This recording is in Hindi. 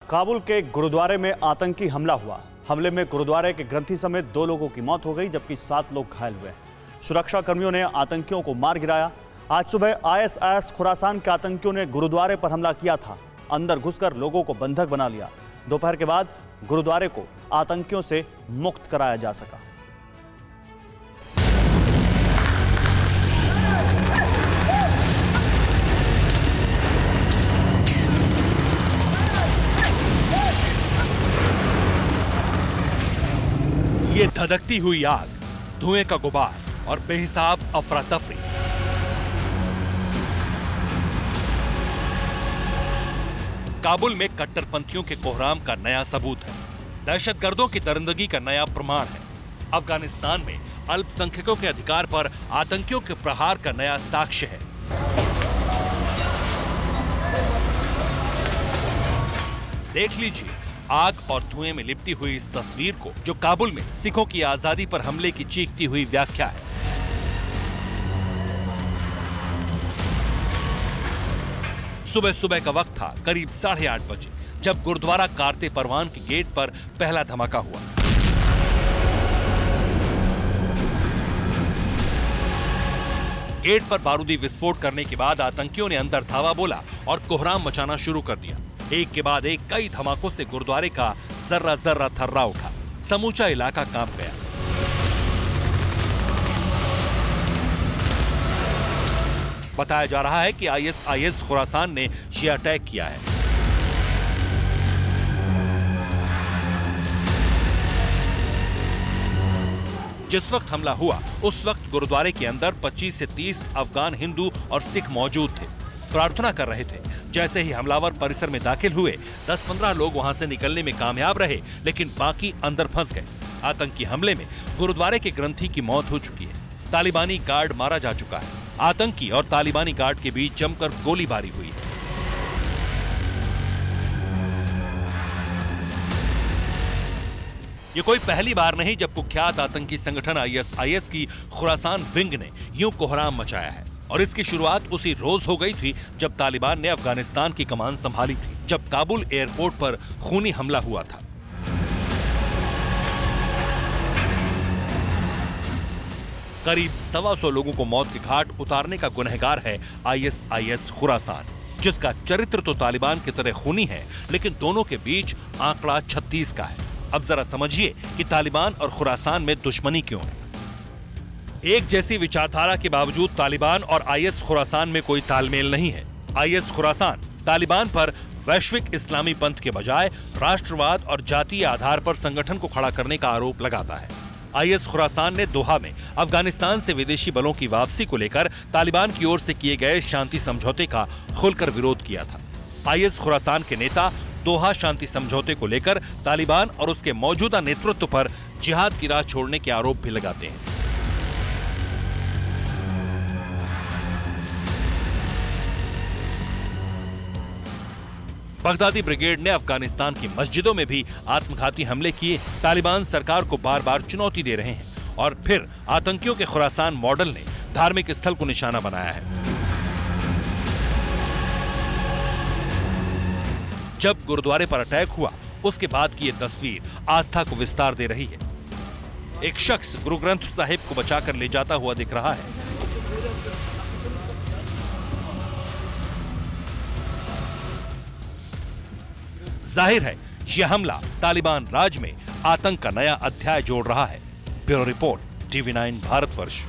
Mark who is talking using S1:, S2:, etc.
S1: काबुल के गुरुद्वारे में आतंकी हमला हुआ। हमले में गुरुद्वारे के ग्रंथी समेत 2 लोगों की मौत हो गई, जबकि 7 लोग घायल हुए। सुरक्षा कर्मियों ने आतंकियों को मार गिराया। आज सुबह आईएसआईएस खुरासान के आतंकियों ने गुरुद्वारे पर हमला किया था। अंदर घुसकर लोगों को बंधक बना लिया। दोपहर के बाद गुरुद्वारे को आतंकियों से मुक्त कराया जा सका।
S2: ये धधकती हुई आग, धुएं का गुबार और बेहिसाब अफरा तफरी। काबुल में कट्टरपंथियों के कोहराम का नया सबूत है। दहशतगर्दों की दरिंदगी का नया प्रमाण है। अफगानिस्तान में अल्पसंख्यकों के अधिकार पर आतंकियों के प्रहार का नया साक्ष्य है। देख लीजिए आग और धुएं में लिपटी हुई इस तस्वीर को, जो काबुल में सिखों की आजादी पर हमले की चीखती हुई व्याख्या है। सुबह सुबह का वक्त था, करीब 8:30 बजे, जब गुरुद्वारा कारते परवान के गेट पर पहला धमाका हुआ। गेट पर बारूदी विस्फोट करने के बाद आतंकियों ने अंदर धावा बोला और कोहराम मचाना शुरू कर दिया। एक के बाद एक कई धमाकों से गुरुद्वारे का जर्रा जर्रा थर्रा उठा। समूचा इलाका कांप गया। बताया जा रहा है कि आईएसआईएस खुरासान ने शिया अटैक किया है। जिस वक्त हमला हुआ उस वक्त गुरुद्वारे के अंदर 25 से 30 अफगान हिंदू और सिख मौजूद थे, प्रार्थना कर रहे थे। जैसे ही हमलावर परिसर में दाखिल हुए, 10-15 लोग वहां से निकलने में कामयाब रहे, लेकिन बाकी अंदर फंस गए। आतंकी हमले में गुरुद्वारे के ग्रंथी की मौत हो चुकी है। तालिबानी गार्ड मारा जा चुका है। आतंकी और तालिबानी गार्ड के बीच जमकर गोलीबारी हुई है। ये कोई पहली बार नहीं जब कुख्यात आतंकी संगठन आईएसआईएस की खुरासान विंग ने यूं कोहराम मचाया है। और इसकी शुरुआत उसी रोज हो गई थी जब तालिबान ने अफगानिस्तान की कमान संभाली थी, जब काबुल एयरपोर्ट पर खूनी हमला हुआ था। करीब 125 लोगों को मौत के घाट उतारने का गुनहगार है आईएसआईएस खुरासान, जिसका चरित्र तो तालिबान की तरह खूनी है, लेकिन दोनों के बीच आंकड़ा 36 का है। अब जरा समझिए कि तालिबान और खुरासान में दुश्मनी क्यों है। एक जैसी विचारधारा के बावजूद तालिबान और आईएस खुरासान में कोई तालमेल नहीं है। आईएस खुरासान तालिबान पर वैश्विक इस्लामी पंथ के बजाय राष्ट्रवाद और जातीय आधार पर संगठन को खड़ा करने का आरोप लगाता है। आईएस खुरासान ने दोहा में अफगानिस्तान से विदेशी बलों की वापसी को लेकर तालिबान की ओर से किए गए शांति समझौते का खुलकर विरोध किया था। आईएस खुरासान के नेता दोहा शांति समझौते को लेकर तालिबान और उसके मौजूदा नेतृत्व पर जिहाद की राह छोड़ने के आरोप भी लगाते हैं। बगदादी ब्रिगेड ने अफगानिस्तान की मस्जिदों में भी आत्मघाती हमले किए। तालिबान सरकार को बार बार चुनौती दे रहे हैं और फिर आतंकियों के खुरासान मॉडल ने धार्मिक स्थल को निशाना बनाया है। जब गुरुद्वारे पर अटैक हुआ उसके बाद की ये तस्वीर आस्था को विस्तार दे रही है। एक शख्स गुरु ग्रंथ साहिब को बचाकर ले जाता हुआ दिख रहा है। जाहिर है यह हमला तालिबान राज में आतंक का नया अध्याय जोड़ रहा है। Bureau report, TV9 Bharatvarsh.